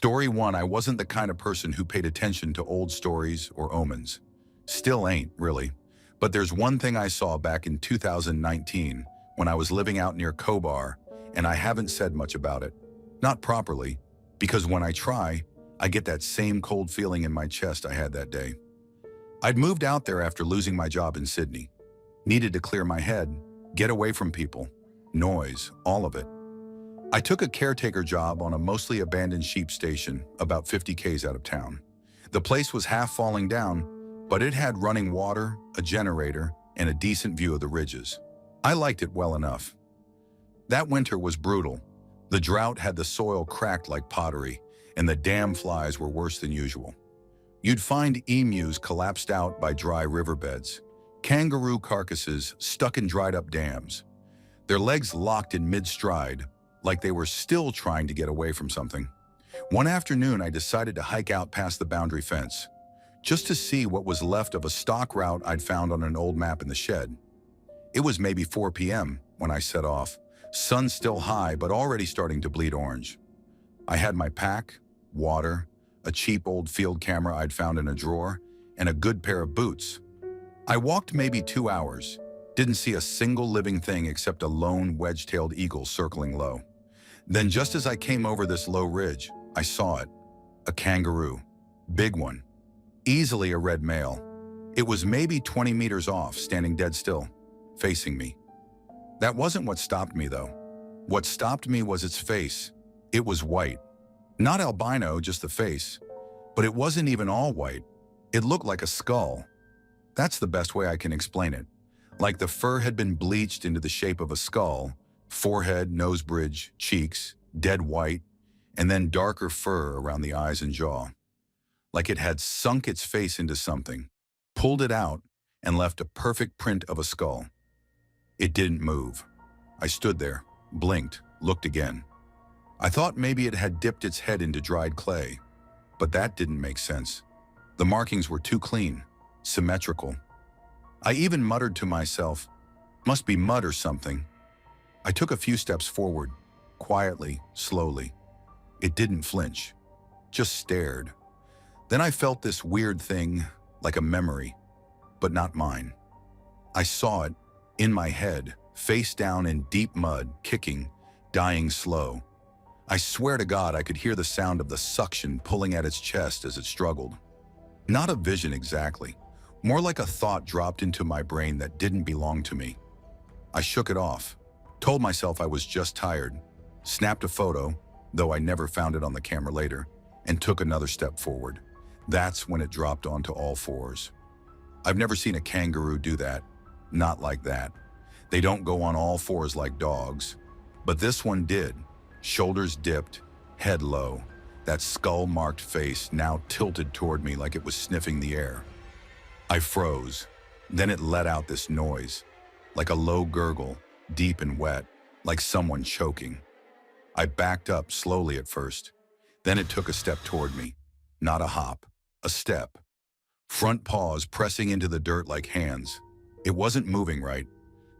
Story 1. I wasn't the kind of person who paid attention to old stories or omens. Still ain't, really. But there's one thing I saw back in 2019 when I was living out near Kobar, and I haven't said much about it. Not properly, because when I try, I get that same cold feeling in my chest I had that day. I'd moved out there after losing my job in Sydney. Needed to clear my head, get away from people, noise, all of it. I took a caretaker job on a mostly abandoned sheep station about 50 k's out of town. The place was half falling down, but it had running water, a generator, and a decent view of the ridges. I liked it well enough. That winter was brutal. The drought had the soil cracked like pottery, and the damn flies were worse than usual. You'd find emus collapsed out by dry riverbeds, kangaroo carcasses stuck in dried-up dams, their legs locked in mid-stride, like they were still trying to get away from something. One afternoon, I decided to hike out past the boundary fence, just to see what was left of a stock route I'd found on an old map in the shed. It was maybe 4 p.m. when I set off, sun still high but already starting to bleed orange. I had my pack, water, a cheap old field camera I'd found in a drawer, and a good pair of boots. I walked maybe 2 hours, didn't see a single living thing except a lone wedge-tailed eagle circling low. Then just as I came over this low ridge, I saw it, a kangaroo, big one, easily a red male. It was maybe 20 meters off, standing dead still, facing me. That wasn't what stopped me though. What stopped me was its face. It was white. Not albino, just the face. But it wasn't even all white. It looked like a skull. That's the best way I can explain it. Like the fur had been bleached into the shape of a skull, forehead, nose bridge, cheeks, dead white, and then darker fur around the eyes and jaw. Like it had sunk its face into something, pulled it out, and left a perfect print of a skull. It didn't move. I stood there, blinked, looked again. I thought maybe it had dipped its head into dried clay, but that didn't make sense. The markings were too clean, symmetrical. I even muttered to myself, must be mud or something. I took a few steps forward, quietly, slowly. It didn't flinch, just stared. Then I felt this weird thing, like a memory, but not mine. I saw it, in my head, face down in deep mud, kicking, dying slow. I swear to God I could hear the sound of the suction pulling at its chest as it struggled. Not a vision exactly, more like a thought dropped into my brain that didn't belong to me. I shook it off, told myself I was just tired, snapped a photo, though I never found it on the camera later, and took another step forward. That's when it dropped onto all fours. I've never seen a kangaroo do that, not like that. They don't go on all fours like dogs, but this one did. Shoulders dipped, head low, that skull-marked face now tilted toward me like it was sniffing the air. I froze. Then it let out this noise, like a low gurgle, deep and wet, like someone choking. I backed up slowly at first. Then it took a step toward me. Not a hop, a step. Front paws pressing into the dirt like hands. It wasn't moving right.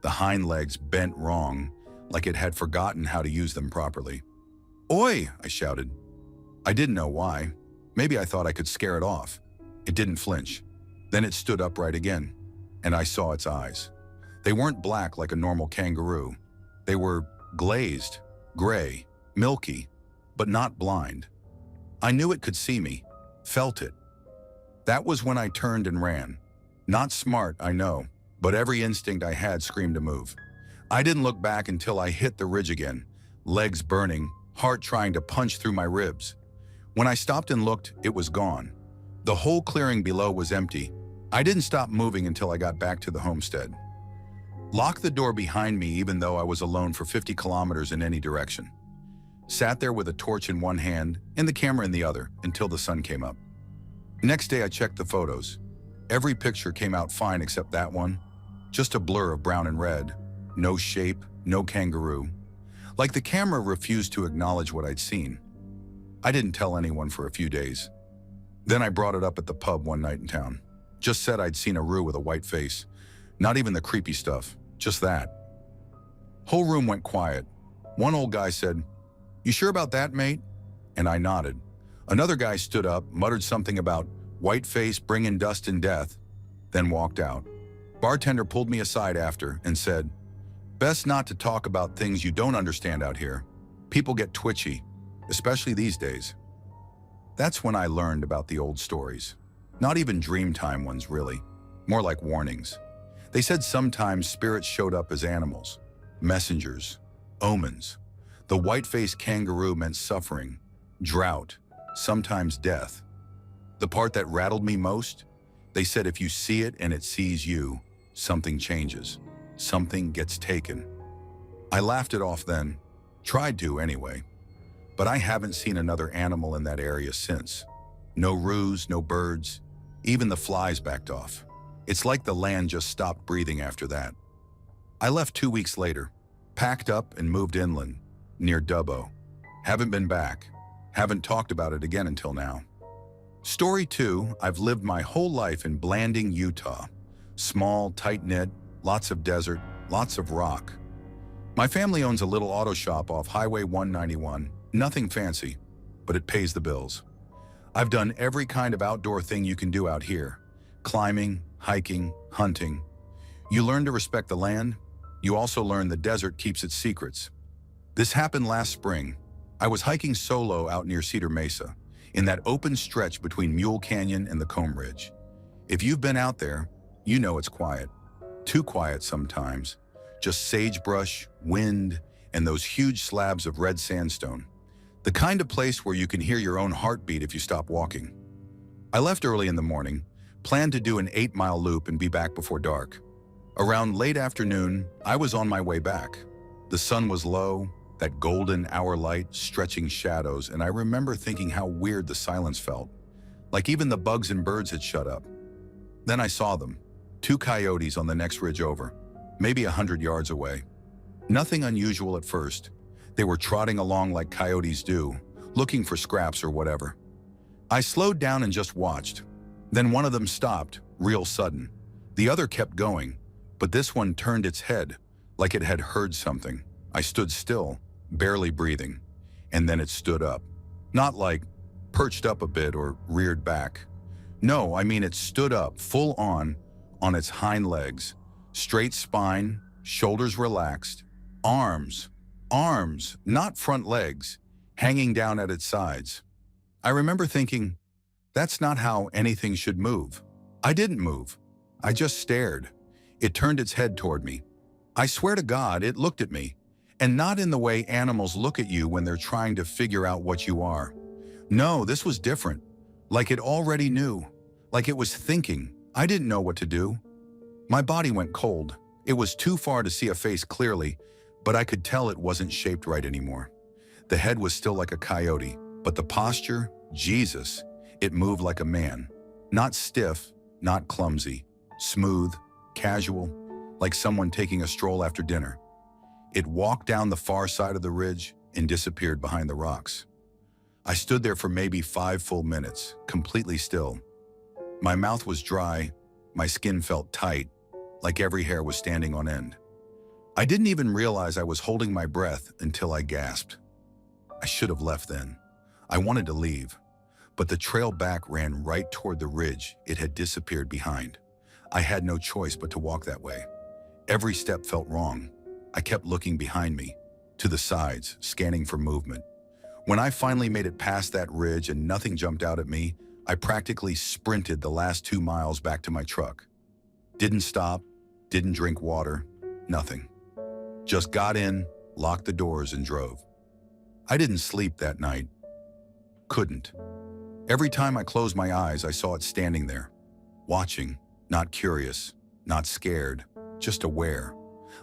The hind legs bent wrong, like it had forgotten how to use them properly. "Oi!" I shouted. I didn't know why. Maybe I thought I could scare it off. It didn't flinch. Then it stood upright again, and I saw its eyes. They weren't black like a normal kangaroo. They were glazed, gray, milky, but not blind. I knew it could see me, felt it. That was when I turned and ran. Not smart, I know, but every instinct I had screamed to move. I didn't look back until I hit the ridge again, legs burning, heart trying to punch through my ribs. When I stopped and looked, it was gone. The whole clearing below was empty. I didn't stop moving until I got back to the homestead. Locked the door behind me even though I was alone for 50 kilometers in any direction. Sat there with a torch in one hand and the camera in the other until the sun came up. Next day I checked the photos. Every picture came out fine except that one. Just a blur of brown and red. No shape, no kangaroo. Like the camera refused to acknowledge what I'd seen. I didn't tell anyone for a few days. Then I brought it up at the pub one night in town. Just said I'd seen a roo with a white face. Not even the creepy stuff, just that. Whole room went quiet. One old guy said, "You sure about that, mate?" And I nodded. Another guy stood up, muttered something about white face bringing dust and death, then walked out. Bartender pulled me aside after and said, "Best not to talk about things you don't understand out here. People get twitchy, especially these days." That's when I learned about the old stories. Not even Dreamtime ones, really. More like warnings. They said sometimes spirits showed up as animals, messengers, omens. The white-faced kangaroo meant suffering, drought, sometimes death. The part that rattled me most? They said if you see it and it sees you, something changes. Something gets taken. I laughed it off then. Tried to, anyway. But I haven't seen another animal in that area since. No roos, no birds. Even the flies backed off. It's like the land just stopped breathing after that. I left 2 weeks later, packed up and moved inland, near Dubbo. Haven't been back. Haven't talked about it again until now. Story 2, I've lived my whole life in Blanding, Utah. Small, tight-knit, lots of desert, lots of rock. My family owns a little auto shop off Highway 191. Nothing fancy, but it pays the bills. I've done every kind of outdoor thing you can do out here. Climbing, hiking, hunting. You learn to respect the land. You also learn the desert keeps its secrets. This happened last spring. I was hiking solo out near Cedar Mesa, in that open stretch between Mule Canyon and the Comb Ridge. If you've been out there, you know it's quiet. Too quiet sometimes. Just sagebrush, wind, and those huge slabs of red sandstone. The kind of place where you can hear your own heartbeat if you stop walking. I left early in the morning, planned to do an 8-mile loop and be back before dark. Around late afternoon, I was on my way back. The sun was low, that golden hour light stretching shadows, and I remember thinking how weird the silence felt. Like even the bugs and birds had shut up. Then I saw them. 2 coyotes on the next ridge over, maybe 100 yards away. Nothing unusual at first. They were trotting along like coyotes do, looking for scraps or whatever. I slowed down and just watched. Then one of them stopped, real sudden. The other kept going, but this one turned its head, like it had heard something. I stood still, barely breathing, and then it stood up. Not like perched up a bit or reared back. No, I mean it stood up, full on its hind legs, straight spine, shoulders relaxed, arms, not front legs, hanging down at its sides. I remember thinking, that's not how anything should move. I didn't move. I just stared. It turned its head toward me. I swear to God, it looked at me. And not in the way animals look at you when they're trying to figure out what you are. No, this was different. Like it already knew. Like it was thinking. I didn't know what to do. My body went cold. It was too far to see a face clearly, but I could tell it wasn't shaped right anymore. The head was still like a coyote, but the posture, Jesus, it moved like a man. Not stiff, not clumsy, smooth, casual, like someone taking a stroll after dinner. It walked down the far side of the ridge and disappeared behind the rocks. I stood there for maybe 5 full minutes, completely still. My mouth was dry, my skin felt tight, like every hair was standing on end. I didn't even realize I was holding my breath until I gasped. I should have left then. I wanted to leave, but the trail back ran right toward the ridge it had disappeared behind. I had no choice but to walk that way. Every step felt wrong. I kept looking behind me, to the sides, scanning for movement. When I finally made it past that ridge and nothing jumped out at me, I practically sprinted the last 2 miles back to my truck. Didn't stop, didn't drink water, nothing. Just got in, locked the doors, and drove. I didn't sleep that night. Couldn't. Every time I closed my eyes, I saw it standing there, watching, not curious, not scared, just aware,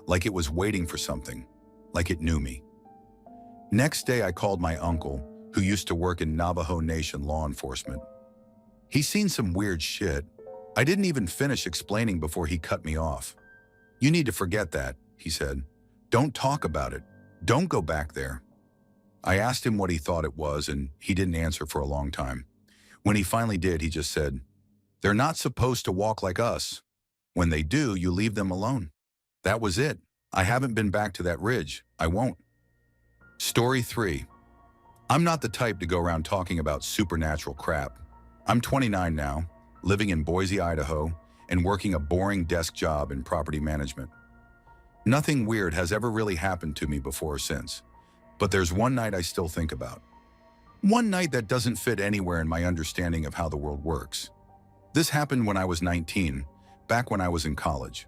like it was waiting for something, like it knew me. Next day, I called my uncle, who used to work in Navajo Nation law enforcement. He's seen some weird shit. I didn't even finish explaining before he cut me off. "You need to forget that," he said. "Don't talk about it. Don't go back there." I asked him what he thought it was, and he didn't answer for a long time. When he finally did, he just said, "They're not supposed to walk like us. When they do, you leave them alone." That was it. I haven't been back to that ridge. I won't. Story 3. I'm not the type to go around talking about supernatural crap. I'm 29 now, living in Boise, Idaho, and working a boring desk job in property management. Nothing weird has ever really happened to me before or since, but there's one night I still think about. One night that doesn't fit anywhere in my understanding of how the world works. This happened when I was 19, back when I was in college.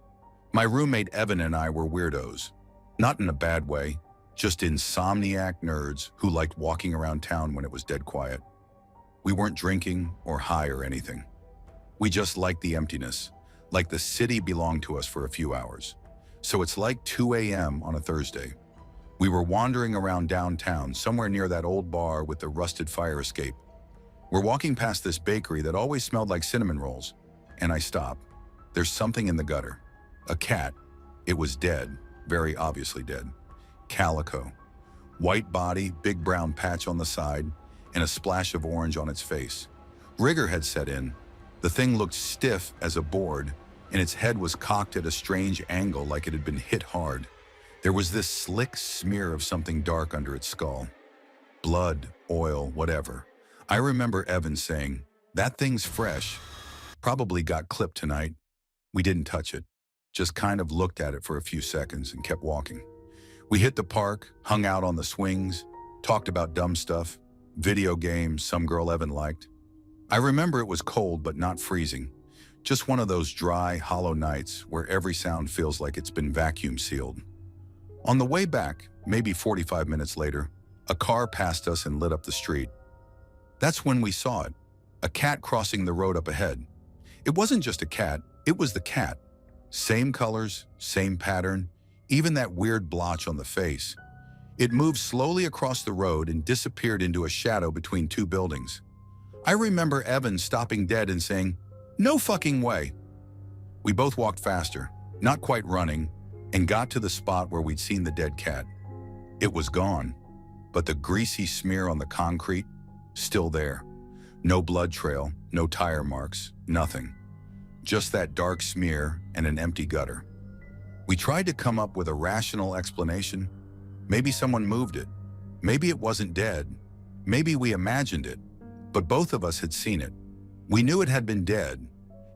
My roommate Evan and I were weirdos. Not in a bad way, just insomniac nerds who liked walking around town when it was dead quiet. We weren't drinking or high or anything. We just liked the emptiness, like the city belonged to us for a few hours. So it's like 2 a.m. on a Thursday. We were wandering around downtown, somewhere near that old bar with the rusted fire escape. We're walking past this bakery that always smelled like cinnamon rolls, and I stop. There's something in the gutter. A cat. It was dead, very obviously dead. Calico. White body, big brown patch on the side, and a splash of orange on its face. Rigor had set in. The thing looked stiff as a board, and its head was cocked at a strange angle like it had been hit hard. There was this slick smear of something dark under its skull. Blood, oil, whatever. I remember Evan saying, "That thing's fresh. Probably got clipped tonight." We didn't touch it, just kind of looked at it for a few seconds and kept walking. We hit the park, hung out on the swings, talked about dumb stuff, video games some girl Evan liked. I remember it was cold but not freezing, just one of those dry, hollow nights where every sound feels like it's been vacuum sealed. On the way back, maybe 45 minutes later, a car passed us and lit up the street. That's when we saw it, a cat crossing the road up ahead. It wasn't just a cat, it was the cat. Same colors, same pattern, even that weird blotch on the face. It moved slowly across the road and disappeared into a shadow between two buildings. I remember Evan stopping dead and saying, "No fucking way." We both walked faster, not quite running, and got to the spot where we'd seen the dead cat. It was gone, but the greasy smear on the concrete, still there. No blood trail, no tire marks, nothing. Just that dark smear and an empty gutter. We tried to come up with a rational explanation. Maybe someone moved it. Maybe it wasn't dead. Maybe we imagined it. But both of us had seen it. We knew it had been dead,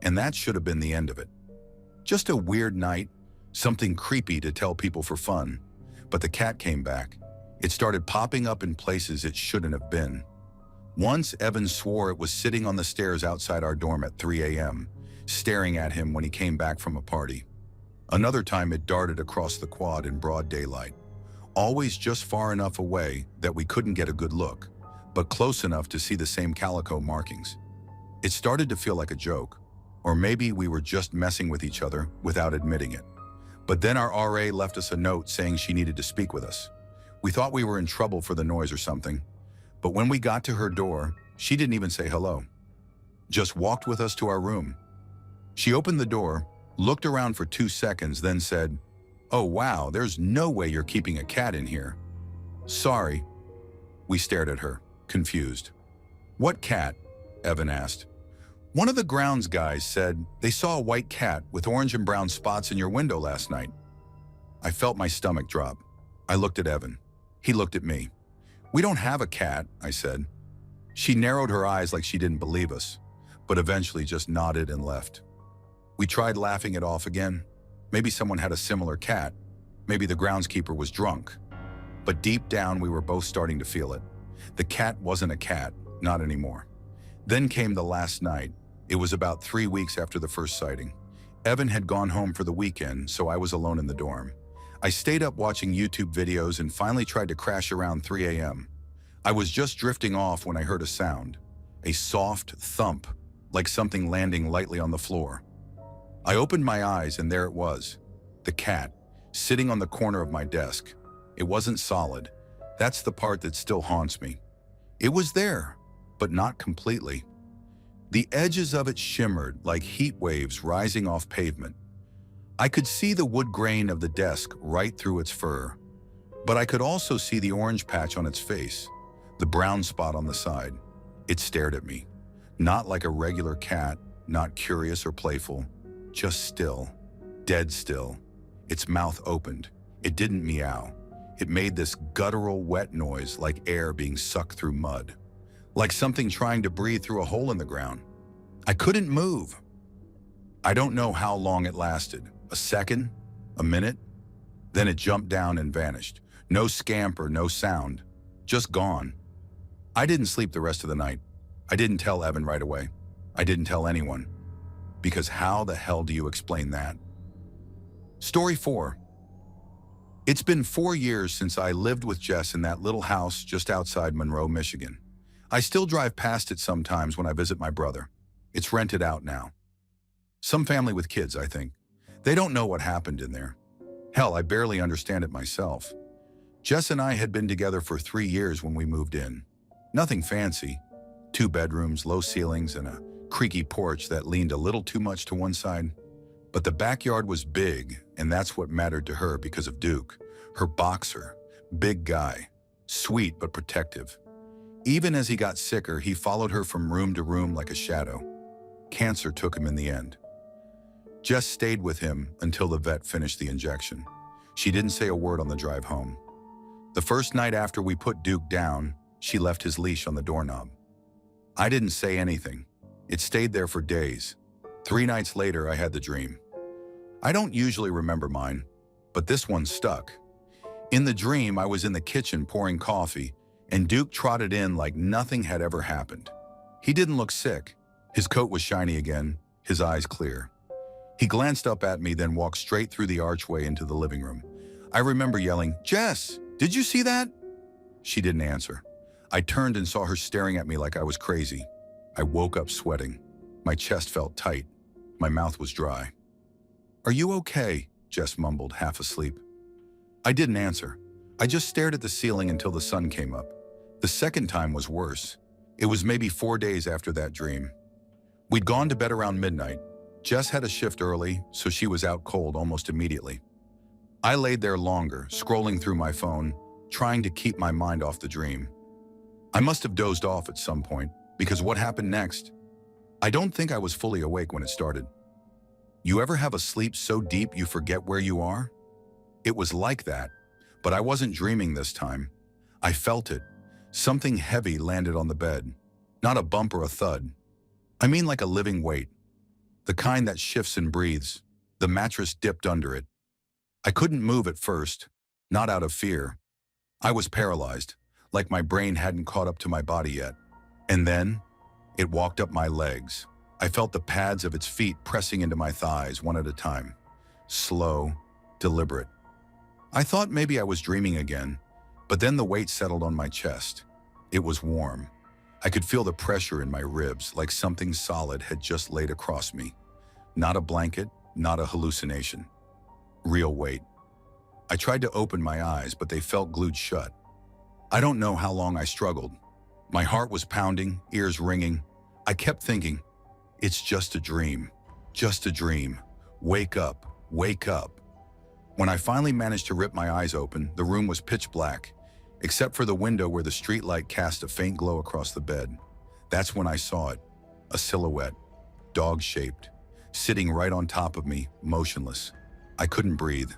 and that should have been the end of it. Just a weird night, something creepy to tell people for fun. But the cat came back. It started popping up in places it shouldn't have been. Once, Evan swore it was sitting on the stairs outside our dorm at 3 a.m., staring at him when he came back from a party. Another time, it darted across the quad in broad daylight, always just far enough away that we couldn't get a good look, but close enough to see the same calico markings. It started to feel like a joke, or maybe we were just messing with each other without admitting it. But then our RA left us a note saying she needed to speak with us. We thought we were in trouble for the noise or something, but when we got to her door, she didn't even say hello. Just walked with us to our room. She opened the door, looked around for 2 seconds, then said, "Oh wow, there's no way you're keeping a cat in here." "Sorry." We stared at her, confused. "What cat?" Evan asked. "One of the grounds guys said they saw a white cat with orange and brown spots in your window last night." I felt my stomach drop. I looked at Evan. He looked at me. "We don't have a cat," I said. She narrowed her eyes like she didn't believe us, but eventually just nodded and left. We tried laughing it off again. Maybe someone had a similar cat. Maybe the groundskeeper was drunk. But deep down, we were both starting to feel it. The cat wasn't a cat, not anymore. Then came the last night. It was about 3 weeks after the first sighting. Evan had gone home for the weekend, so I was alone in the dorm. I stayed up watching YouTube videos and finally tried to crash around 3 a.m. I was just drifting off when I heard a sound. A soft thump, like something landing lightly on the floor. I opened my eyes and there it was. The cat, sitting on the corner of my desk. It wasn't solid. That's the part that still haunts me. It was there, but not completely. The edges of it shimmered like heat waves rising off pavement. I could see the wood grain of the desk right through its fur, but I could also see the orange patch on its face, the brown spot on the side. It stared at me, not like a regular cat, not curious or playful, just still, dead still. Its mouth opened. It didn't meow. It made this guttural, wet noise like air being sucked through mud, like something trying to breathe through a hole in the ground. I couldn't move. I don't know how long it lasted. A second? A minute? Then it jumped down and vanished. No scamper, no sound. Just gone. I didn't sleep the rest of the night. I didn't tell Evan right away. I didn't tell anyone. Because how the hell do you explain that? Story 4. It's been 4 years since I lived with Jess in that little house just outside Monroe, Michigan. I still drive past it sometimes when I visit my brother. It's rented out now. Some family with kids, I think. They don't know what happened in there. Hell, I barely understand it myself. Jess and I had been together for 3 years when we moved in. Nothing fancy. 2 bedrooms, low ceilings, and a creaky porch that leaned a little too much to one side. But the backyard was big, and that's what mattered to her because of Duke, her boxer, big guy, sweet but protective. Even as he got sicker, he followed her from room to room like a shadow. Cancer took him in the end. Jess stayed with him until the vet finished the injection. She didn't say a word on the drive home. The first night after we put Duke down, she left his leash on the doorknob. I didn't say anything. It stayed there for days. 3 nights later, I had the dream. I don't usually remember mine, but this one stuck. In the dream, I was in the kitchen pouring coffee, and Duke trotted in like nothing had ever happened. He didn't look sick. His coat was shiny again, his eyes clear. He glanced up at me, then walked straight through the archway into the living room. I remember yelling, "Jess, did you see that?" She didn't answer. I turned and saw her staring at me like I was crazy. I woke up sweating. My chest felt tight. My mouth was dry. "Are you okay?" Jess mumbled, half asleep. I didn't answer. I just stared at the ceiling until the sun came up. The second time was worse. It was maybe 4 days after that dream. We'd gone to bed around midnight. Jess had a shift early, so she was out cold almost immediately. I laid there longer, scrolling through my phone, trying to keep my mind off the dream. I must have dozed off at some point, because what happened next? I don't think I was fully awake when it started. You ever have a sleep so deep you forget where you are? It was like that, but I wasn't dreaming this time. I felt it. Something heavy landed on the bed. Not a bump or a thud. I mean like a living weight. The kind that shifts and breathes. The mattress dipped under it. I couldn't move at first, not out of fear. I was paralyzed, like my brain hadn't caught up to my body yet. And then, it walked up my legs. I felt the pads of its feet pressing into my thighs one at a time. Slow, deliberate. I thought maybe I was dreaming again, but then the weight settled on my chest. It was warm. I could feel the pressure in my ribs, like something solid had just laid across me. Not a blanket, not a hallucination. Real weight. I tried to open my eyes, but they felt glued shut. I don't know how long I struggled. My heart was pounding, ears ringing. I kept thinking, it's just a dream. Just a dream. Wake up, wake up. When I finally managed to rip my eyes open, the room was pitch black, except for the window where the streetlight cast a faint glow across the bed. That's when I saw it. A silhouette, dog-shaped, sitting right on top of me, motionless. I couldn't breathe.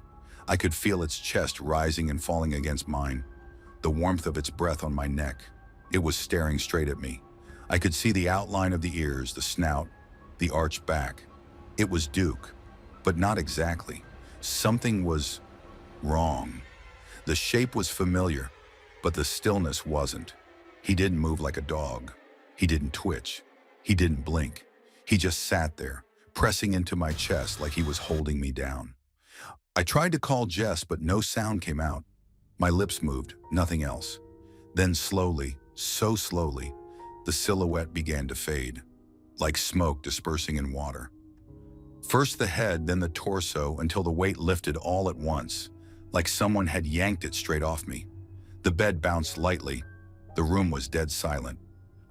I could feel its chest rising and falling against mine, the warmth of its breath on my neck. It was staring straight at me. I could see the outline of the ears, the snout, the arched back. It was Duke, but not exactly. Something was wrong. The shape was familiar, but the stillness wasn't. He didn't move like a dog. He didn't twitch. He didn't blink. He just sat there, pressing into my chest like he was holding me down. I tried to call Jess, but no sound came out. My lips moved, nothing else. Then slowly, so slowly, the silhouette began to fade, like smoke dispersing in water. First the head, then the torso, until the weight lifted all at once, like someone had yanked it straight off me. The bed bounced lightly. The room was dead silent.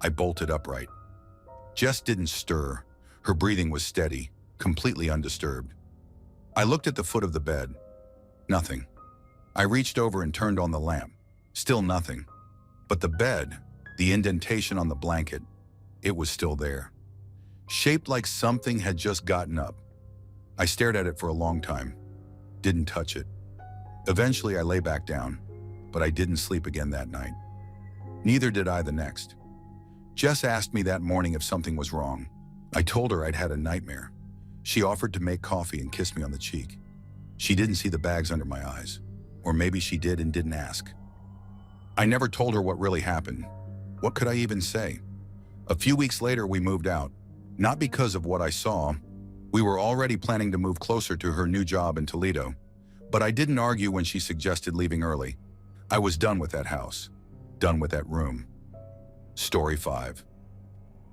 I bolted upright. Jess didn't stir. Her breathing was steady, completely undisturbed. I looked at the foot of the bed. Nothing. I reached over and turned on the lamp. Still nothing. But the bed, the indentation on the blanket, it was still there. Shaped like something had just gotten up. I stared at it for a long time. Didn't touch it. Eventually, I lay back down. but I didn't sleep again that night. Neither did I the next. Jess asked me that morning if something was wrong. I told her I'd had a nightmare. She offered to make coffee and kiss me on the cheek. She didn't see the bags under my eyes. Or maybe she did and didn't ask. I never told her what really happened. What could I even say? A few weeks later, we moved out. Not because of what I saw. We were already planning to move closer to her new job in Toledo. But I didn't argue when she suggested leaving early. I was done with that house. Done with that room. Story 5.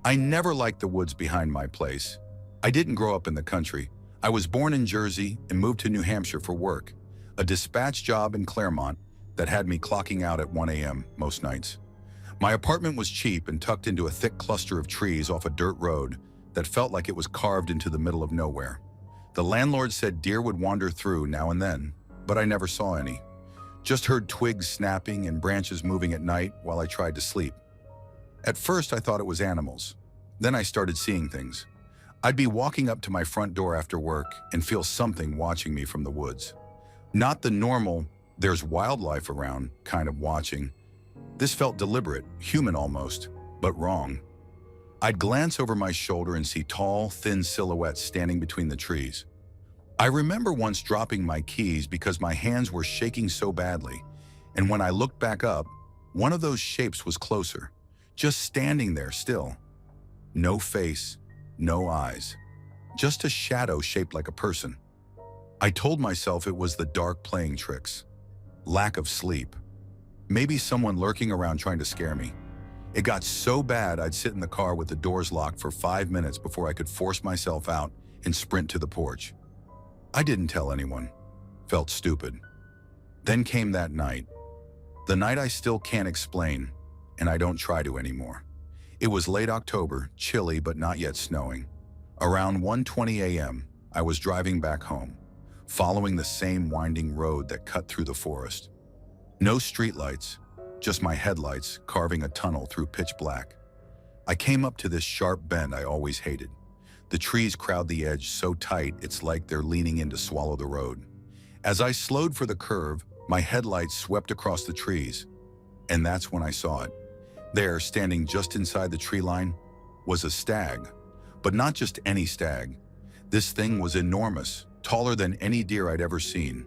I never liked the woods behind my place. I didn't grow up in the country. I was born in Jersey and moved to New Hampshire for work, a dispatch job in Claremont that had me clocking out at 1 a.m. most nights. My apartment was cheap and tucked into a thick cluster of trees off a dirt road that felt like it was carved into the middle of nowhere. The landlord said deer would wander through now and then, but I never saw any. Just heard twigs snapping and branches moving at night while I tried to sleep. At first, I thought it was animals. Then I started seeing things. I'd be walking up to my front door after work and feel something watching me from the woods. Not the normal, there's wildlife around kind of watching. This felt deliberate, human almost, but wrong. I'd glance over my shoulder and see tall, thin silhouettes standing between the trees. I remember once dropping my keys because my hands were shaking so badly, and when I looked back up, one of those shapes was closer, just standing there still. No face, no eyes, just a shadow shaped like a person. I told myself it was the dark playing tricks. Lack of sleep. Maybe someone lurking around trying to scare me. It got so bad I'd sit in the car with the doors locked for 5 minutes before I could force myself out and sprint to the porch. I didn't tell anyone. Felt stupid. Then came that night. The night I still can't explain, and I don't try to anymore. It was late October, chilly but not yet snowing. Around 1:20 a.m., I was driving back home, following the same winding road that cut through the forest. No streetlights, just my headlights carving a tunnel through pitch black. I came up to this sharp bend I always hated. The trees crowd the edge so tight it's like they're leaning in to swallow the road. As I slowed for the curve, my headlights swept across the trees, and that's when I saw it. There, standing just inside the tree line, was a stag. But not just any stag. This thing was enormous, taller than any deer I'd ever seen.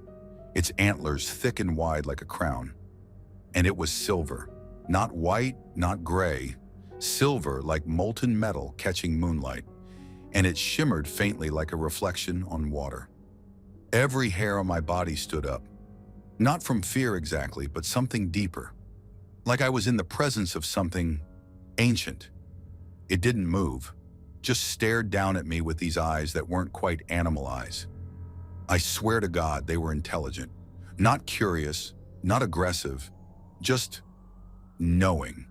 Its antlers thick and wide like a crown. And it was silver. Not white, not gray. Silver like molten metal catching moonlight. And it shimmered faintly like a reflection on water. Every hair on my body stood up. Not from fear exactly, but something deeper. Like I was in the presence of something ancient. It didn't move, just stared down at me with these eyes that weren't quite animal eyes. I swear to God they were intelligent, not curious, not aggressive, just knowing.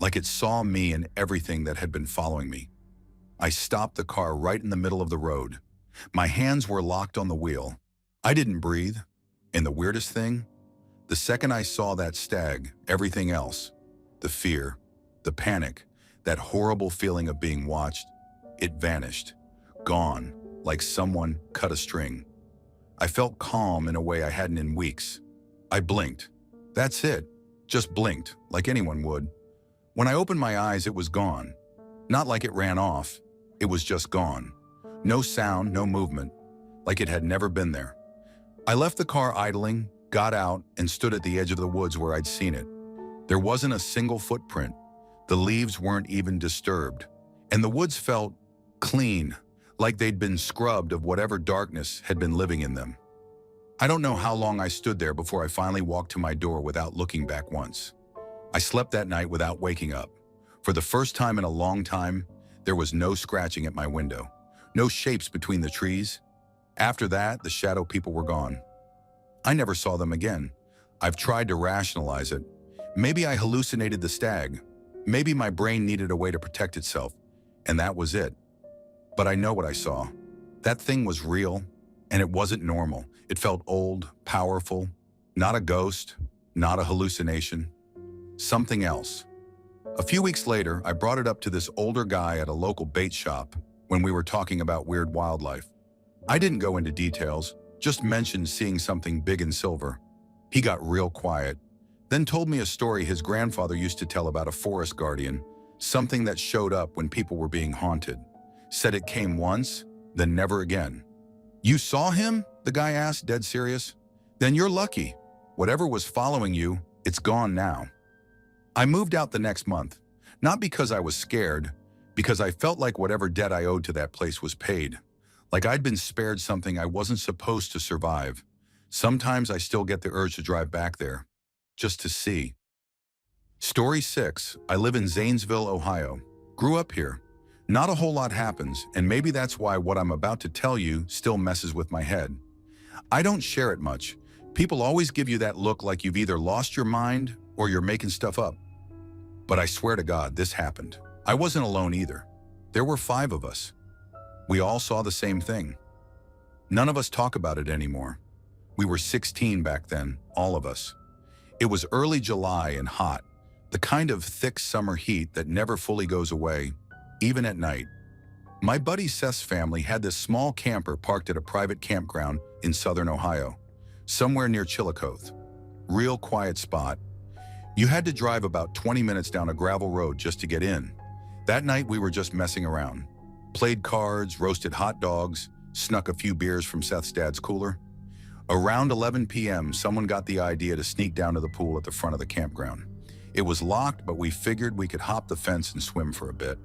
Like it saw me and everything that had been following me. I stopped the car right in the middle of the road. My hands were locked on the wheel. I didn't breathe. And the weirdest thing, the second I saw that stag, everything else, the fear, the panic, that horrible feeling of being watched, it vanished, gone, like someone cut a string. I felt calm in a way I hadn't in weeks. I blinked. That's it, just blinked, like anyone would. When I opened my eyes, it was gone. Not like it ran off, it was just gone. No sound, no movement, like it had never been there. I left the car idling, got out, and stood at the edge of the woods where I'd seen it. There wasn't a single footprint. The leaves weren't even disturbed. And the woods felt clean, like they'd been scrubbed of whatever darkness had been living in them. I don't know how long I stood there before I finally walked to my door without looking back once. I slept that night without waking up. For the first time in a long time, there was no scratching at my window, no shapes between the trees. After that, the shadow people were gone. I never saw them again. I've tried to rationalize it. Maybe I hallucinated the stag. Maybe my brain needed a way to protect itself, and that was it. But I know what I saw. That thing was real, and it wasn't normal. It felt old, powerful, not a ghost, not a hallucination, something else. A few weeks later, I brought it up to this older guy at a local bait shop when we were talking about weird wildlife. I didn't go into details, just mentioned seeing something big and silver. He got real quiet. Then told me a story his grandfather used to tell about a forest guardian, something that showed up when people were being haunted. Said it came once, then never again. You saw him? The guy asked, dead serious. Then you're lucky. Whatever was following you, it's gone now. I moved out the next month, not because I was scared, because I felt like whatever debt I owed to that place was paid. Like I'd been spared something I wasn't supposed to survive. Sometimes I still get the urge to drive back there, just to see. Story 6. I live in Zanesville, Ohio. Grew up here. Not a whole lot happens, and maybe that's why what I'm about to tell you still messes with my head. I don't share it much. People always give you that look like you've either lost your mind or you're making stuff up. But I swear to God, this happened. I wasn't alone either. There were 5 of us. We all saw the same thing. None of us talk about it anymore. We were 16 back then, all of us. It was early July and hot, the kind of thick summer heat that never fully goes away, even at night. My buddy Seth's family had this small camper parked at a private campground in southern Ohio, somewhere near Chillicothe. Real quiet spot. You had to drive about 20 minutes down a gravel road just to get in. That night we were just messing around. Played cards, roasted hot dogs, snuck a few beers from Seth's dad's cooler. Around 11 p.m., someone got the idea to sneak down to the pool at the front of the campground. It was locked, but we figured we could hop the fence and swim for a bit.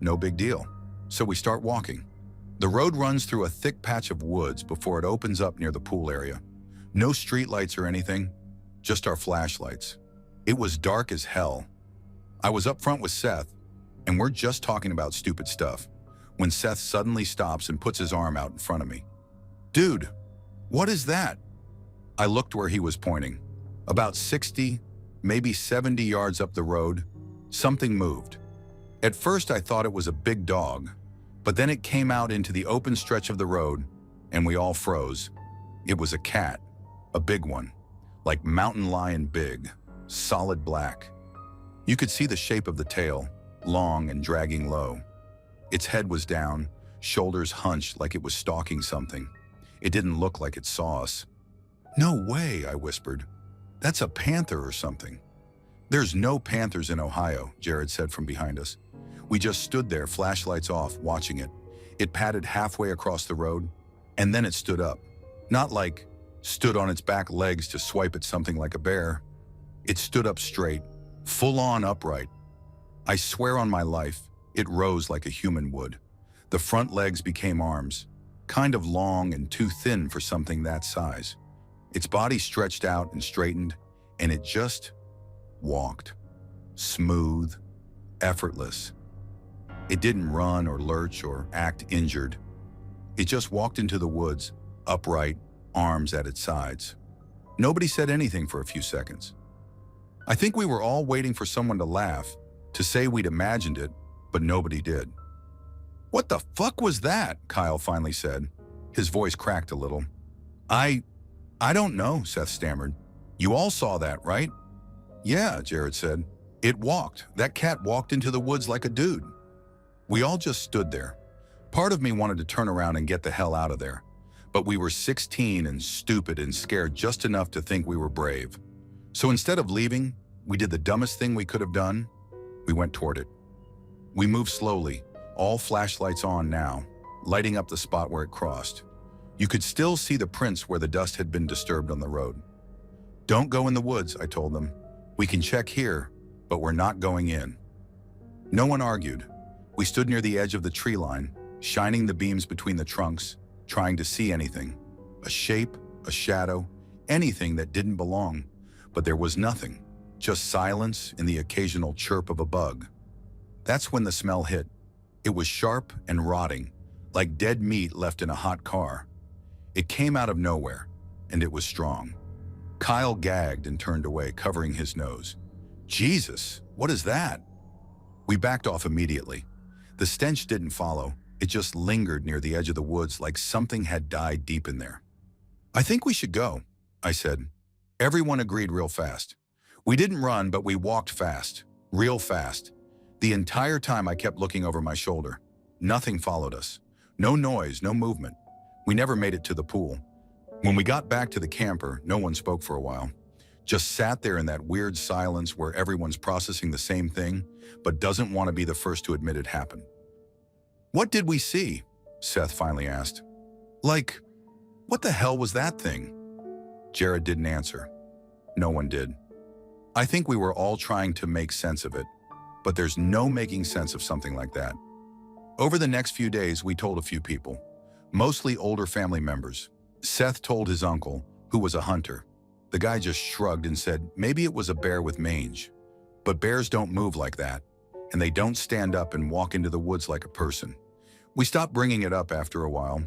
No big deal. So we start walking. The road runs through a thick patch of woods before it opens up near the pool area. No streetlights or anything, just our flashlights. It was dark as hell. I was up front with Seth, and we're just talking about stupid stuff, when Seth suddenly stops and puts his arm out in front of me. Dude, what is that? I looked where he was pointing. About 60, maybe 70 yards up the road, something moved. At first I thought it was a big dog, but then it came out into the open stretch of the road, and we all froze. It was a cat, a big one, like mountain lion big, solid black. You could see the shape of the tail, long and dragging low. Its head was down, shoulders hunched like it was stalking something. It didn't look like it saw us. No way, I whispered. That's a panther or something. There's no panthers in Ohio, Jared said from behind us. We just stood there, flashlights off, watching it. It padded halfway across the road, and then it stood up. Not like stood on its back legs to swipe at something like a bear. It stood up straight, full-on upright. I swear on my life, it rose like a human would. The front legs became arms, kind of long and too thin for something that size. Its body stretched out and straightened, and it just walked. Smooth, effortless. It didn't run or lurch or act injured. It just walked into the woods, upright, arms at its sides. Nobody said anything for a few seconds. I think we were all waiting for someone to laugh, to say we'd imagined it, but nobody did. What the fuck was that? Kyle finally said. His voice cracked a little. I don't know, Seth stammered. You all saw that, right? Yeah, Jared said. It walked. That cat walked into the woods like a dude. We all just stood there. Part of me wanted to turn around and get the hell out of there. But we were 16 and stupid and scared just enough to think we were brave. So instead of leaving, we did the dumbest thing we could have done. We went toward it. We moved slowly, all flashlights on now, lighting up the spot where it crossed. You could still see the prints where the dust had been disturbed on the road. Don't go in the woods, I told them. We can check here, but we're not going in. No one argued. We stood near the edge of the tree line, shining the beams between the trunks, trying to see anything. A shape, a shadow, anything that didn't belong. But there was nothing, just silence and the occasional chirp of a bug. That's when the smell hit. It was sharp and rotting, like dead meat left in a hot car. It came out of nowhere, and it was strong. Kyle gagged and turned away, covering his nose. Jesus, what is that? We backed off immediately. The stench didn't follow. It just lingered near the edge of the woods like something had died deep in there. I think we should go, I said. Everyone agreed real fast. We didn't run, but we walked fast, real fast. The entire time I kept looking over my shoulder. Nothing followed us. No noise, no movement. We never made it to the pool. When we got back to the camper, no one spoke for a while. Just sat there in that weird silence where everyone's processing the same thing, but doesn't want to be the first to admit it happened. "What did we see?" Seth finally asked. "Like, what the hell was that thing?" Jared didn't answer. No one did. I think we were all trying to make sense of it, but there's no making sense of something like that. Over the next few days, we told a few people, mostly older family members. Seth told his uncle, who was a hunter. The guy just shrugged and said maybe it was a bear with mange. But bears don't move like that, and they don't stand up and walk into the woods like a person. We stopped bringing it up after a while.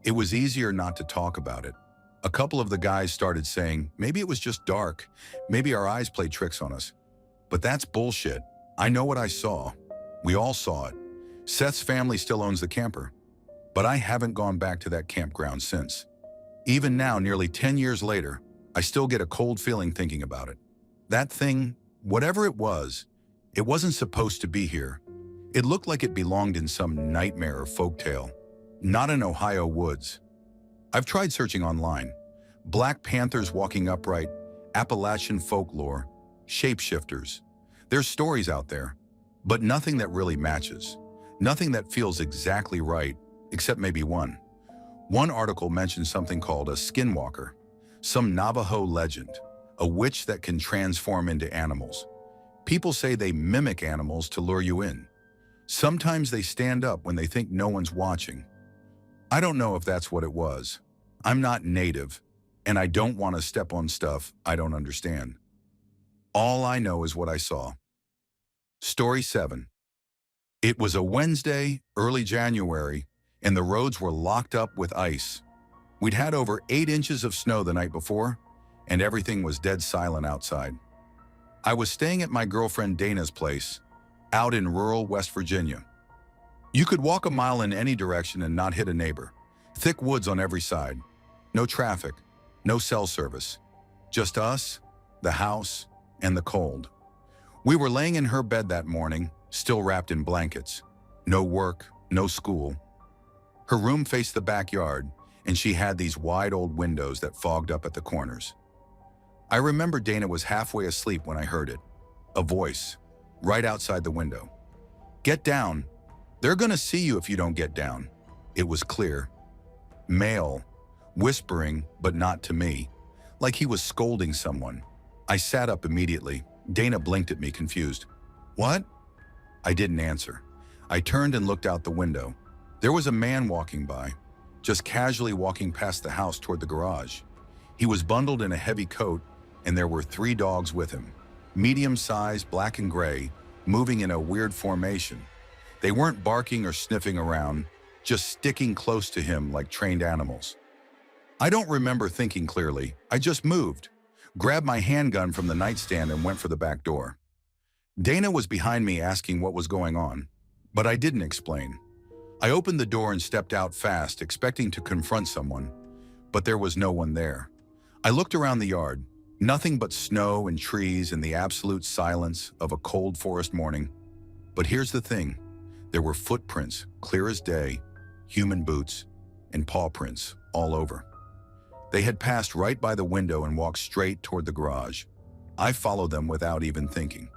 It was easier not to talk about it. A couple of the guys started saying maybe it was just dark, maybe our eyes played tricks on us. But that's bullshit. I know what I saw. We all saw it. Seth's family still owns the camper, but I haven't gone back to that campground since. Even now, nearly 10 years later, I still get a cold feeling thinking about it. That thing, whatever it wasn't supposed to be here. It looked like it belonged in some nightmare or folktale, not in Ohio woods. I've tried searching online. Black panthers walking upright, Appalachian folklore, shapeshifters. There's stories out there, but nothing that really matches. Nothing that feels exactly right, except maybe one. One article mentioned something called a skinwalker, some Navajo legend, a witch that can transform into animals. People say they mimic animals to lure you in. Sometimes they stand up when they think no one's watching. I don't know if that's what it was. I'm not native, and I don't want to step on stuff I don't understand. All I know is what I saw. Story 7. It was a Wednesday, early January, and the roads were locked up with ice. We'd had over 8 inches of snow the night before, and everything was dead silent outside. I was staying at my girlfriend Dana's place, out in rural West Virginia. You could walk a mile in any direction and not hit a neighbor. Thick woods on every side. No traffic, no cell service. Just us, the house, and the cold. We were laying in her bed that morning, still wrapped in blankets. No work, no school. Her room faced the backyard, and she had these wide old windows that fogged up at the corners. I remember Dana was halfway asleep when I heard it. A voice, right outside the window. "Get down. They're gonna see you if you don't get down." It was clear. Male, whispering, but not to me, like he was scolding someone. I sat up immediately. Dana blinked at me, confused. "What?" I didn't answer. I turned and looked out the window. There was a man walking by, just casually walking past the house toward the garage. He was bundled in a heavy coat, and there were 3 dogs with him, medium-sized, black and gray, moving in a weird formation. They weren't barking or sniffing around, just sticking close to him like trained animals. I don't remember thinking clearly. I just moved, grabbed my handgun from the nightstand and went for the back door. Dana was behind me asking what was going on, but I didn't explain. I opened the door and stepped out fast, expecting to confront someone, but there was no one there. I looked around the yard, nothing but snow and trees and the absolute silence of a cold forest morning. But here's the thing. There were footprints, clear as day, human boots, and paw prints all over. They had passed right by the window and walked straight toward the garage. I followed them without even thinking.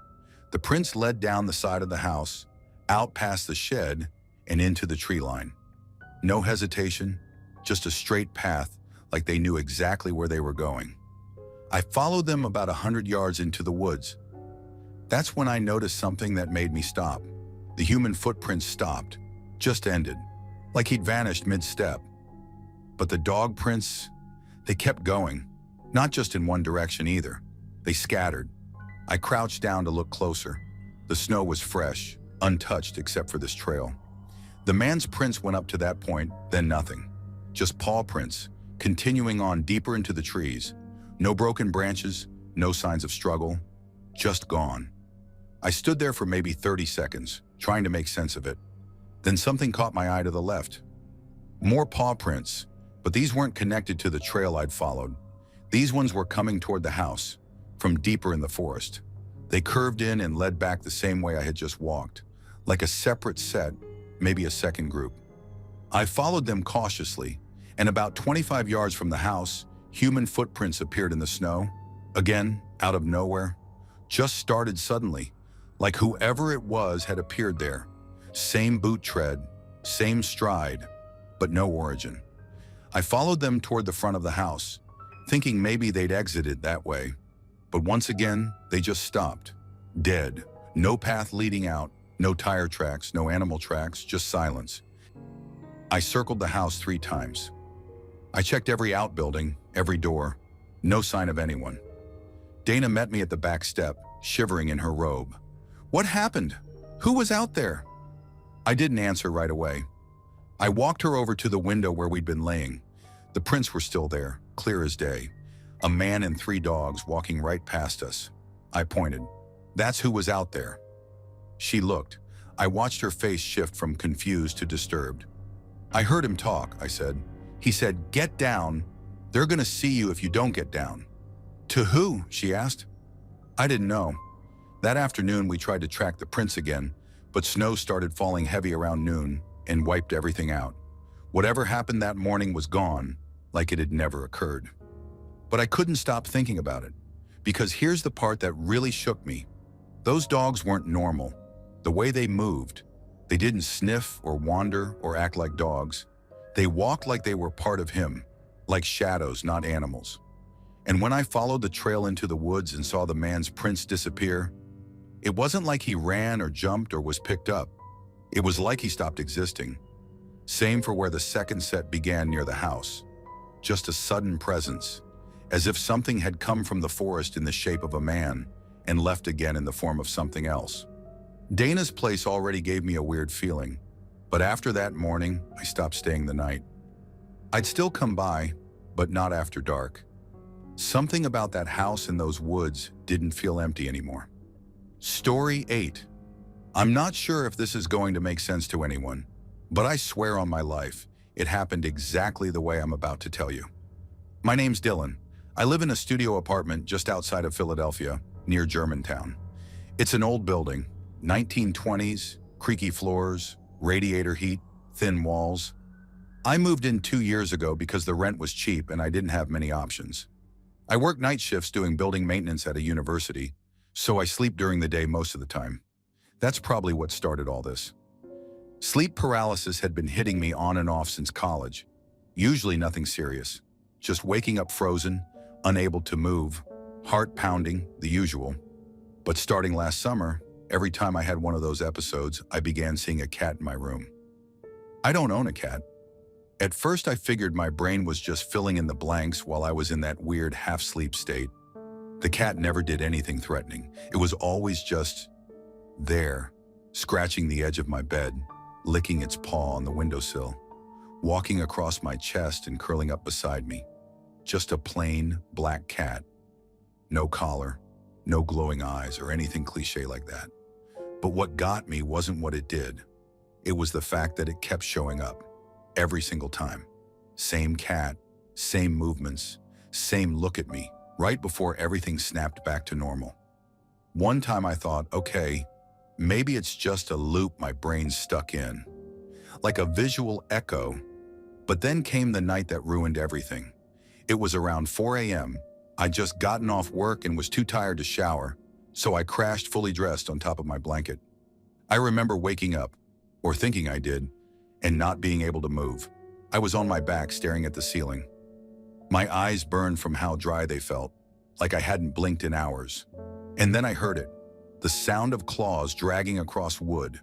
The prints led down the side of the house, out past the shed, and into the tree line. No hesitation, just a straight path, like they knew exactly where they were going. I followed them about 100 yards into the woods. That's when I noticed something that made me stop. The human footprints stopped, just ended, like he'd vanished mid-step. But the dog prints, they kept going, not just in one direction either. They scattered. I crouched down to look closer. The snow was fresh, untouched except for this trail. The man's prints went up to that point, then nothing. Just paw prints, continuing on deeper into the trees. No broken branches, no signs of struggle, just gone. I stood there for maybe 30 seconds, trying to make sense of it. Then something caught my eye to the left. More paw prints, but these weren't connected to the trail I'd followed. These ones were coming toward the house, from deeper in the forest. They curved in and led back the same way I had just walked, like a separate set, maybe a second group. I followed them cautiously, and about 25 yards from the house, human footprints appeared in the snow. Again, out of nowhere, just started suddenly, like whoever it was had appeared there. Same boot tread, same stride, but no origin. I followed them toward the front of the house, thinking maybe they'd exited that way. But once again, they just stopped. Dead. No path leading out, no tire tracks, no animal tracks, just silence. I circled the house 3 times. I checked every outbuilding, every door. No sign of anyone. Dana met me at the back step, shivering in her robe. What happened? Who was out there? I didn't answer right away. I walked her over to the window where we'd been laying. The prints were still there, clear as day. A man and 3 dogs walking right past us. I pointed. That's who was out there. She looked. I watched her face shift from confused to disturbed. I heard him talk, I said. He said, "Get down. They're gonna see you if you don't get down." To who? She asked. I didn't know. That afternoon we tried to track the prints again, but snow started falling heavy around noon and wiped everything out. Whatever happened that morning was gone, like it had never occurred. But I couldn't stop thinking about it, because here's the part that really shook me. Those dogs weren't normal. The way they moved, they didn't sniff or wander or act like dogs. They walked like they were part of him, like shadows, not animals. And when I followed the trail into the woods and saw the man's prints disappear, it wasn't like he ran or jumped or was picked up. It was like he stopped existing. Same for where the second set began near the house. Just a sudden presence, as if something had come from the forest in the shape of a man and left again in the form of something else. Dana's place already gave me a weird feeling, but after that morning, I stopped staying the night. I'd still come by, but not after dark. Something about that house and those woods didn't feel empty anymore. Story 8. I'm not sure if this is going to make sense to anyone, but I swear on my life, it happened exactly the way I'm about to tell you. My name's Dylan. I live in a studio apartment just outside of Philadelphia, near Germantown. It's an old building, 1920s, creaky floors, radiator heat, thin walls. I moved in 2 years ago because the rent was cheap and I didn't have many options. I work night shifts doing building maintenance at a university, so I sleep during the day most of the time. That's probably what started all this. Sleep paralysis had been hitting me on and off since college. Usually nothing serious, just waking up frozen, unable to move, heart pounding, the usual. But starting last summer, every time I had one of those episodes, I began seeing a cat in my room. I don't own a cat. At first I figured my brain was just filling in the blanks while I was in that weird half-sleep state. The cat never did anything threatening. It was always just there, scratching the edge of my bed, licking its paw on the windowsill, walking across my chest and curling up beside me. Just a plain black cat. No collar, no glowing eyes or anything cliche like that. But what got me wasn't what it did. It was the fact that it kept showing up every single time. Same cat, same movements, same look at me, right before everything snapped back to normal. One time I thought, okay, maybe it's just a loop my brain's stuck in, like a visual echo. But then came the night that ruined everything. It was around 4 a.m. I'd just gotten off work and was too tired to shower, so I crashed fully dressed on top of my blanket. I remember waking up, or thinking I did, and not being able to move. I was on my back staring at the ceiling. My eyes burned from how dry they felt, like I hadn't blinked in hours. And then I heard it, the sound of claws dragging across wood.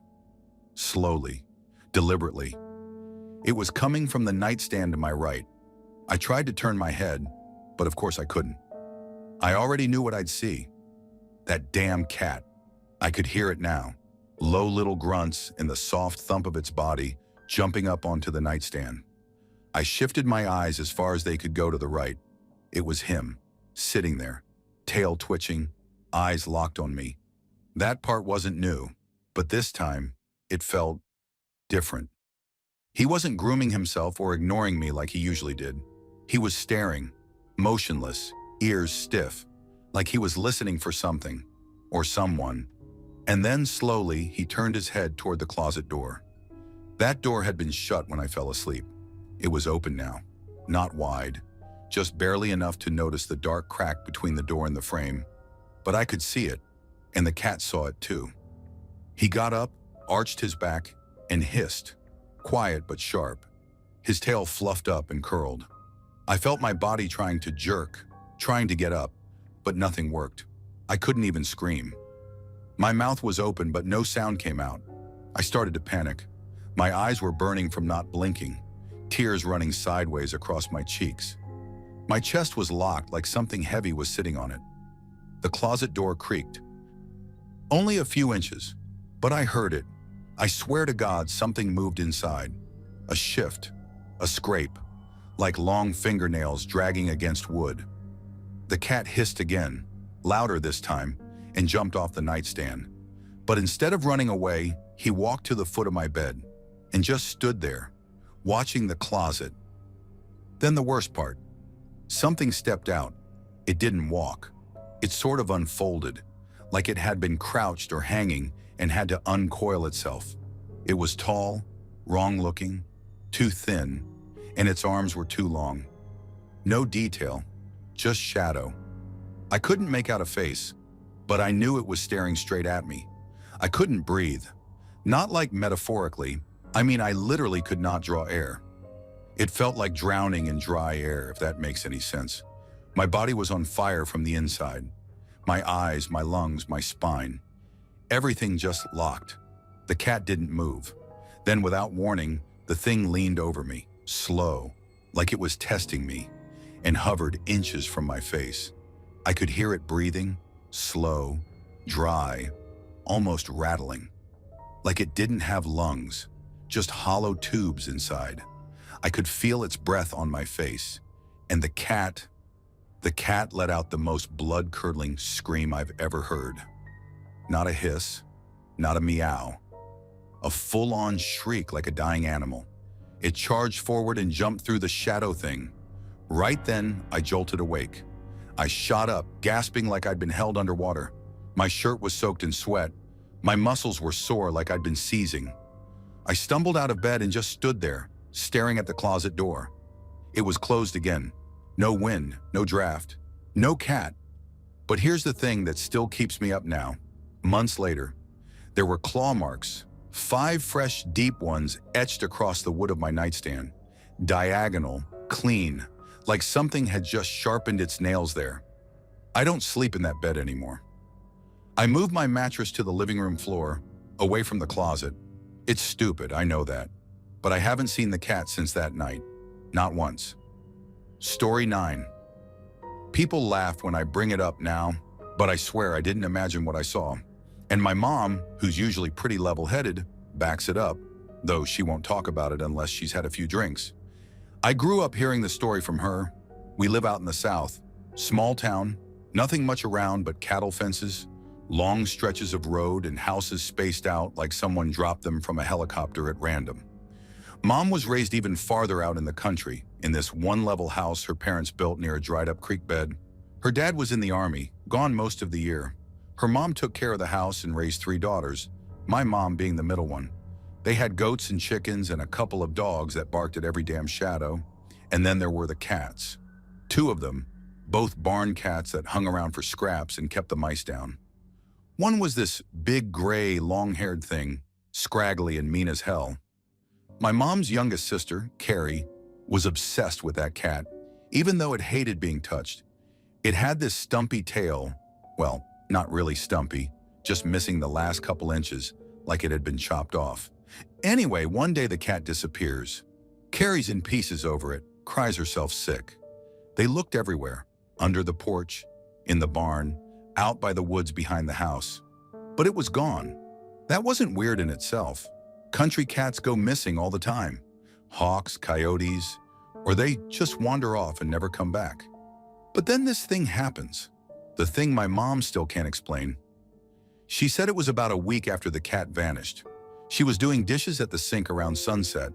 Slowly, deliberately. It was coming from the nightstand to my right. I tried to turn my head, but of course I couldn't. I already knew what I'd see. That damn cat. I could hear it now. Low little grunts and the soft thump of its body jumping up onto the nightstand. I shifted my eyes as far as they could go to the right. It was him, sitting there, tail twitching, eyes locked on me. That part wasn't new, but this time, it felt different. He wasn't grooming himself or ignoring me like he usually did. He was staring, motionless, ears stiff, like he was listening for something, or someone. And then slowly, he turned his head toward the closet door. That door had been shut when I fell asleep. It was open now, not wide, just barely enough to notice the dark crack between the door and the frame. But I could see it, and the cat saw it too. He got up, arched his back, and hissed, quiet but sharp. His tail fluffed up and curled. I felt my body trying to jerk, trying to get up, but nothing worked. I couldn't even scream. My mouth was open, but no sound came out. I started to panic. My eyes were burning from not blinking, tears running sideways across my cheeks. My chest was locked like something heavy was sitting on it. The closet door creaked. Only a few inches, but I heard it. I swear to God, something moved inside. A shift, a scrape, like long fingernails dragging against wood. The cat hissed again, louder this time, and jumped off the nightstand. But instead of running away, he walked to the foot of my bed and just stood there, watching the closet. Then the worst part. Something stepped out. It didn't walk. It sort of unfolded, like it had been crouched or hanging and had to uncoil itself. It was tall, wrong-looking, too thin, and its arms were too long. No detail, just shadow. I couldn't make out a face, but I knew it was staring straight at me. I couldn't breathe. Not like metaphorically. I mean, I literally could not draw air. It felt like drowning in dry air, if that makes any sense. My body was on fire from the inside. My eyes, my lungs, my spine. Everything just locked. The cat didn't move. Then, without warning, the thing leaned over me, slow, like it was testing me, and hovered inches from my face. I could hear it breathing, slow, dry, almost rattling. Like it didn't have lungs, just hollow tubes inside. I could feel its breath on my face, and the cat let out the most blood-curdling scream I've ever heard. Not a hiss, not a meow. A full-on shriek like a dying animal. It charged forward and jumped through the shadow thing. Right then, I jolted awake. I shot up, gasping like I'd been held underwater. My shirt was soaked in sweat. My muscles were sore like I'd been seizing. I stumbled out of bed and just stood there, staring at the closet door. It was closed again. No wind, no draft, no cat. But here's the thing that still keeps me up now. Months later, there were claw marks, 5 fresh, deep ones etched across the wood of my nightstand. Diagonal, clean, like something had just sharpened its nails there. I don't sleep in that bed anymore. I moved my mattress to the living room floor, away from the closet. It's stupid, I know that. But I haven't seen the cat since that night. Not once. Story 9. People laugh when I bring it up now, but I swear I didn't imagine what I saw. And my mom, who's usually pretty level-headed, backs it up, though she won't talk about it unless she's had a few drinks. I grew up hearing the story from her. We live out in the South. Small town, nothing much around but cattle fences, long stretches of road and houses spaced out like someone dropped them from a helicopter at random. Mom was raised even farther out in the country, in this one-level house her parents built near a dried-up creek bed. Her dad was in the Army, gone most of the year. Her mom took care of the house and raised 3 daughters, my mom being the middle one. They had goats and chickens and a couple of dogs that barked at every damn shadow. And then there were the cats. 2 of them, both barn cats that hung around for scraps and kept the mice down. One was this big gray, long-haired thing, scraggly and mean as hell. My mom's youngest sister, Carrie, was obsessed with that cat, even though it hated being touched. It had this stumpy tail, well, not really stumpy, just missing the last couple inches, like it had been chopped off. Anyway, one day the cat disappears. Carrie's in pieces over it, cries herself sick. They looked everywhere, under the porch, in the barn, out by the woods behind the house. But it was gone. That wasn't weird in itself. Country cats go missing all the time. Hawks, coyotes, or they just wander off and never come back. But then this thing happens. The thing my mom still can't explain. She said it was about a week after the cat vanished. She was doing dishes at the sink around sunset,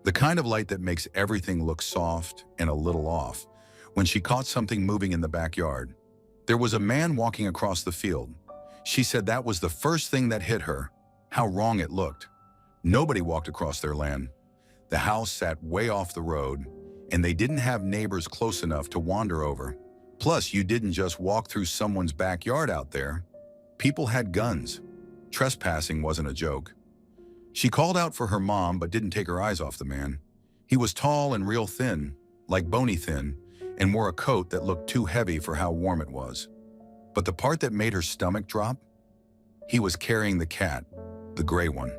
the kind of light that makes everything look soft and a little off, when she caught something moving in the backyard. There was a man walking across the field. She said that was the first thing that hit her, how wrong it looked. Nobody walked across their land. The house sat way off the road, and they didn't have neighbors close enough to wander over. Plus, you didn't just walk through someone's backyard out there. People had guns. Trespassing wasn't a joke. She called out for her mom but didn't take her eyes off the man. He was tall and real thin, like bony thin, and wore a coat that looked too heavy for how warm it was. But the part that made her stomach drop? He was carrying the cat, the gray one.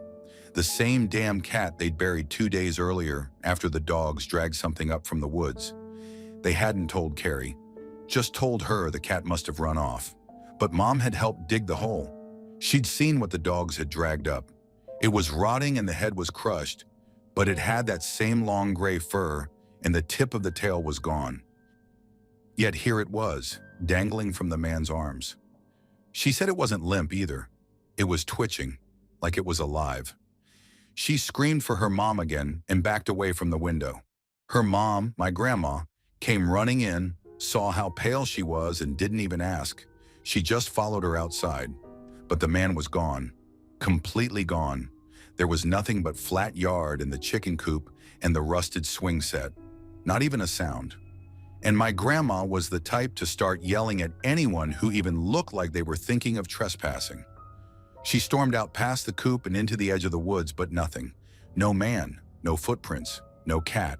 The same damn cat they'd buried 2 days earlier after the dogs dragged something up from the woods. They hadn't told Carrie, just told her the cat must have run off. But Mom had helped dig the hole. She'd seen what the dogs had dragged up. It was rotting and the head was crushed, but it had that same long gray fur and the tip of the tail was gone. Yet here it was, dangling from the man's arms. She said it wasn't limp either. It was twitching, like it was alive. She screamed for her mom again and backed away from the window. Her mom, my grandma, came running in, saw how pale she was and didn't even ask. She just followed her outside. But the man was gone, completely gone. There was nothing but flat yard and the chicken coop and the rusted swing set. Not even a sound. And my grandma was the type to start yelling at anyone who even looked like they were thinking of trespassing. She stormed out past the coop and into the edge of the woods, but nothing. No man, no footprints, no cat.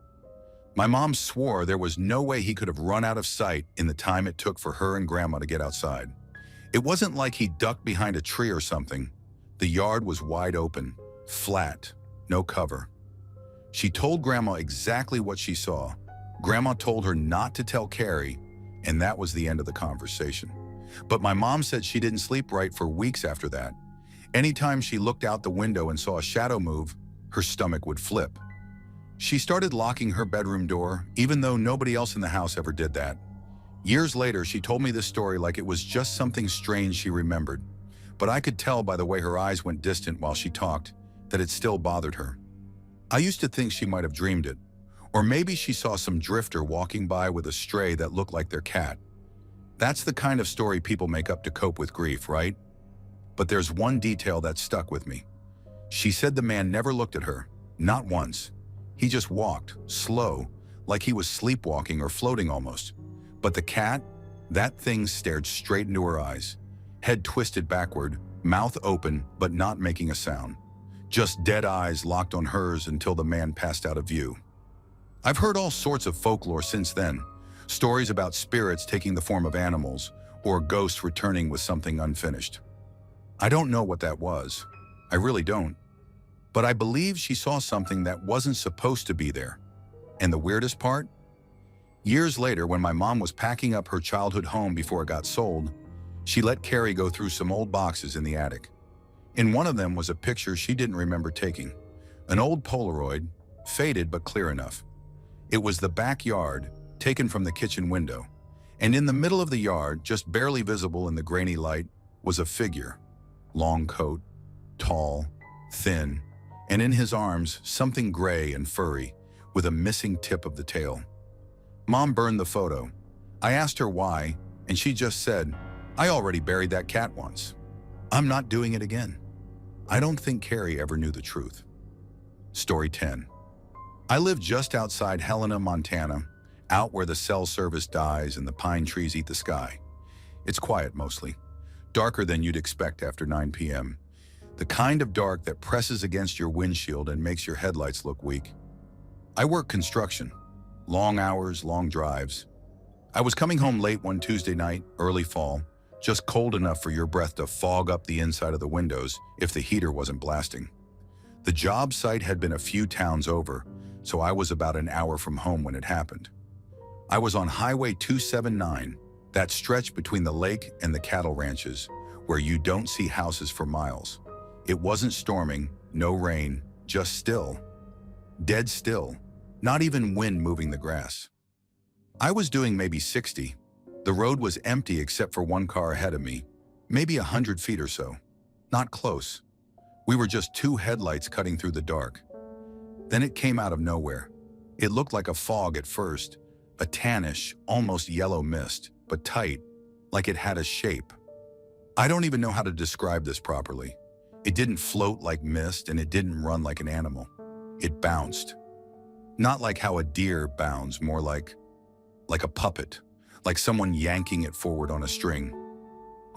My mom swore there was no way he could have run out of sight in the time it took for her and Grandma to get outside. It wasn't like he ducked behind a tree or something. The yard was wide open, flat, no cover. She told Grandma exactly what she saw. Grandma told her not to tell Carrie, and that was the end of the conversation. But my mom said she didn't sleep right for weeks after that. Anytime she looked out the window and saw a shadow move, her stomach would flip. She started locking her bedroom door, even though nobody else in the house ever did that. Years later, she told me this story like it was just something strange she remembered. But I could tell by the way her eyes went distant while she talked that it still bothered her. I used to think she might have dreamed it. Or maybe she saw some drifter walking by with a stray that looked like their cat. That's the kind of story people make up to cope with grief, right? But there's one detail that stuck with me. She said the man never looked at her, not once. He just walked, slow, like he was sleepwalking or floating almost. But the cat, that thing stared straight into her eyes, head twisted backward, mouth open but not making a sound. Just dead eyes locked on hers until the man passed out of view. I've heard all sorts of folklore since then, stories about spirits taking the form of animals or ghosts returning with something unfinished. I don't know what that was. I really don't. But I believe she saw something that wasn't supposed to be there. And the weirdest part? Years later, when my mom was packing up her childhood home before it got sold, she let Carrie go through some old boxes in the attic. In one of them was a picture she didn't remember taking. An old Polaroid, faded but clear enough. It was the backyard, taken from the kitchen window. And in the middle of the yard, just barely visible in the grainy light, was a figure. Long coat, tall, thin, and in his arms, something gray and furry, with a missing tip of the tail. Mom burned the photo. I asked her why, and she just said, "I already buried that cat once. I'm not doing it again." I don't think Carrie ever knew the truth. Story 10. I live just outside Helena, Montana, out where the cell service dies and the pine trees eat the sky. It's quiet mostly, darker than you'd expect after 9 p.m. The kind of dark that presses against your windshield and makes your headlights look weak. I work construction. Long hours, long drives. I was coming home late one Tuesday night, early fall, just cold enough for your breath to fog up the inside of the windows if the heater wasn't blasting. The job site had been a few towns over, so I was about an hour from home when it happened. I was on Highway 279, that stretch between the lake and the cattle ranches, where you don't see houses for miles. It wasn't storming, no rain, just still. Dead still. Not even wind moving the grass. I was doing maybe 60. The road was empty except for one car ahead of me, maybe 100 feet or so. Not close. We were just two headlights cutting through the dark. Then it came out of nowhere. It looked like a fog at first, a tannish, almost yellow mist, but tight, like it had a shape. I don't even know how to describe this properly. It didn't float like mist and it didn't run like an animal. It bounced. Not like how a deer bounds, more like a puppet, like someone yanking it forward on a string.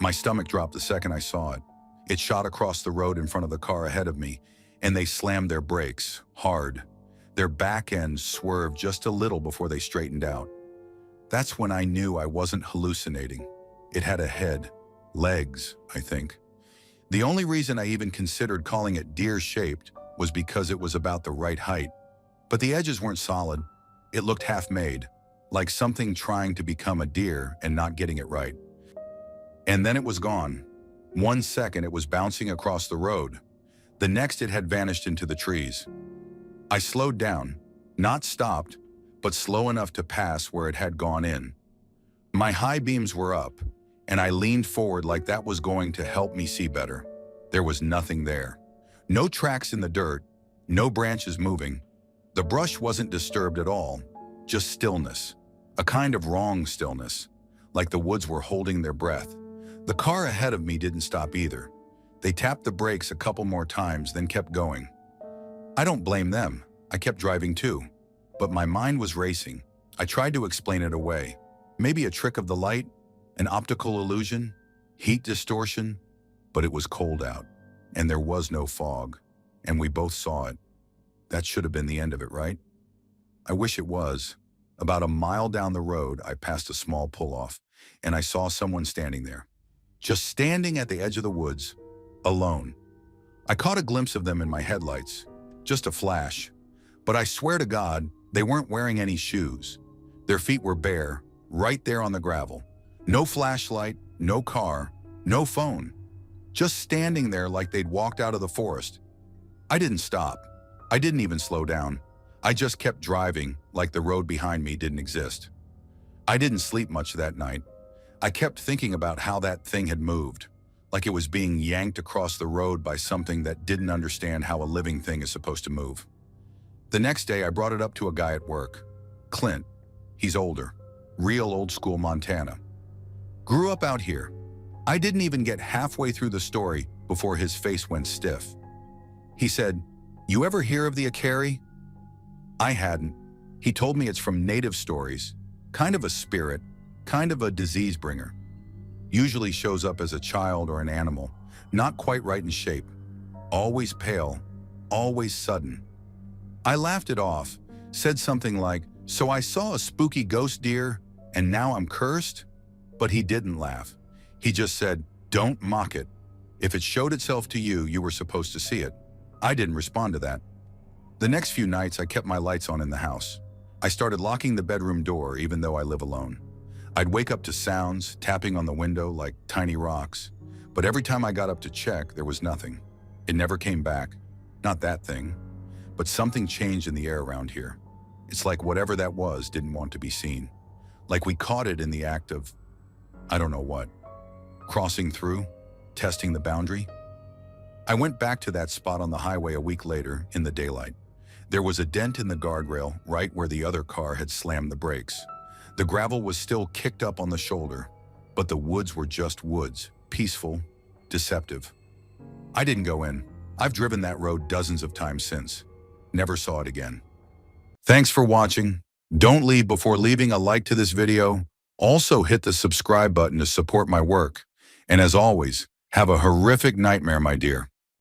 My stomach dropped the second I saw it. It shot across the road in front of the car ahead of me, and they slammed their brakes, hard. Their back ends swerved just a little before they straightened out. That's when I knew I wasn't hallucinating. It had a head, legs, I think. The only reason I even considered calling it deer-shaped was because it was about the right height. But the edges weren't solid. It looked half-made, like something trying to become a deer and not getting it right. And then it was gone. 1 second it was bouncing across the road. The next it had vanished into the trees. I slowed down, not stopped, but slow enough to pass where it had gone in. My high beams were up, and I leaned forward like that was going to help me see better. There was nothing there. No tracks in the dirt, no branches moving. The brush wasn't disturbed at all, just stillness. A kind of wrong stillness, like the woods were holding their breath. The car ahead of me didn't stop either. They tapped the brakes a couple more times, then kept going. I don't blame them. I kept driving too. But my mind was racing. I tried to explain it away. Maybe a trick of the light, an optical illusion, heat distortion. But it was cold out, and there was no fog, and we both saw it. That should have been the end of it, right? I wish it was. About a mile down the road, I passed a small pull-off, and I saw someone standing there. Just standing at the edge of the woods, alone. I caught a glimpse of them in my headlights, just a flash. But I swear to God, they weren't wearing any shoes. Their feet were bare, right there on the gravel. No flashlight, no car, no phone. Just standing there like they'd walked out of the forest. I didn't stop. I didn't even slow down. I just kept driving like the road behind me didn't exist. I didn't sleep much that night. I kept thinking about how that thing had moved, like it was being yanked across the road by something that didn't understand how a living thing is supposed to move. The next day, I brought it up to a guy at work. Clint. He's older. Real old school Montana. Grew up out here. I didn't even get halfway through the story before his face went stiff. He said, "You ever hear of the Akari?" I hadn't. He told me it's from native stories, kind of a spirit, kind of a disease bringer. Usually shows up as a child or an animal, not quite right in shape. Always pale, always sudden. I laughed it off, said something like, "So I saw a spooky ghost deer, and now I'm cursed?" But he didn't laugh. He just said, "Don't mock it. If it showed itself to you, you were supposed to see it." I didn't respond to that. The next few nights, I kept my lights on in the house. I started locking the bedroom door, even though I live alone. I'd wake up to sounds, tapping on the window like tiny rocks. But every time I got up to check, there was nothing. It never came back. Not that thing. But something changed in the air around here. It's like whatever that was didn't want to be seen. Like we caught it in the act of, I don't know what. Crossing through, testing the boundary. I went back to that spot on the highway a week later in the daylight. There was a dent in the guardrail right where the other car had slammed the brakes. The gravel was still kicked up on the shoulder, but the woods were just woods, peaceful, deceptive. I didn't go in. I've driven that road dozens of times since. Never saw it again. Thanks for watching. Don't leave before leaving a like to this video. Also hit the subscribe button to support my work. And as always, have a horrific nightmare, my dear.